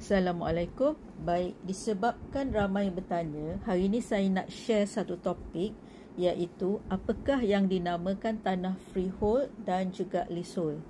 Assalamualaikum. Baik, disebabkan ramai bertanya, hari ini saya nak share satu topik, iaitu apakah yang dinamakan tanah freehold dan juga leasehold.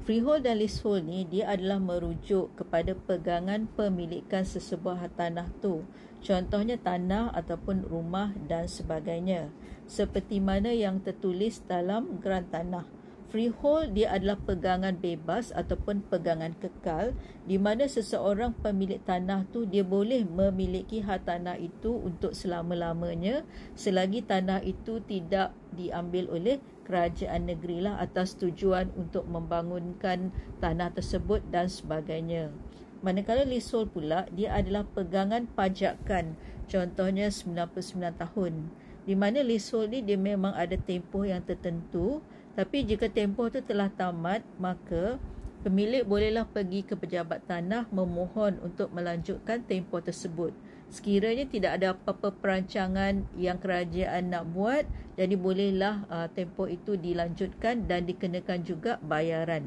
Freehold dan leasehold ni dia adalah merujuk kepada pegangan pemilikan sesebuah tanah tu. Contohnya tanah ataupun rumah dan sebagainya. Seperti mana yang tertulis dalam geran tanah. Freehold dia adalah pegangan bebas ataupun pegangan kekal, di mana seseorang pemilik tanah tu dia boleh memiliki hak tanah itu untuk selama-lamanya selagi tanah itu tidak diambil oleh kerajaan negeri lah atas tujuan untuk membangunkan tanah tersebut dan sebagainya. Manakala leasehold pula dia adalah pegangan pajakan, contohnya 99 tahun. Di mana leasehold ni dia memang ada tempoh yang tertentu, tapi jika tempoh itu telah tamat, maka pemilik bolehlah pergi ke pejabat tanah memohon untuk melanjutkan tempoh tersebut. Sekiranya tidak ada apa-apa perancangan yang kerajaan nak buat, jadi bolehlah tempoh itu dilanjutkan dan dikenakan juga bayaran.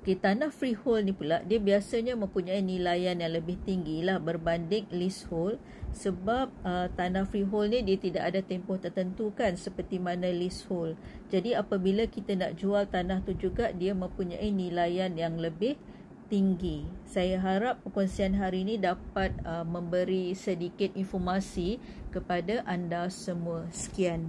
Tanah freehold ni pula dia biasanya mempunyai nilaian yang lebih tinggi lah berbanding leasehold, sebab tanah freehold ni dia tidak ada tempoh tertentu kan seperti mana leasehold. Jadi apabila kita nak jual tanah tu juga dia mempunyai nilaian yang lebih tinggi. Saya harap perkongsian hari ini dapat memberi sedikit informasi kepada anda semua. Sekian.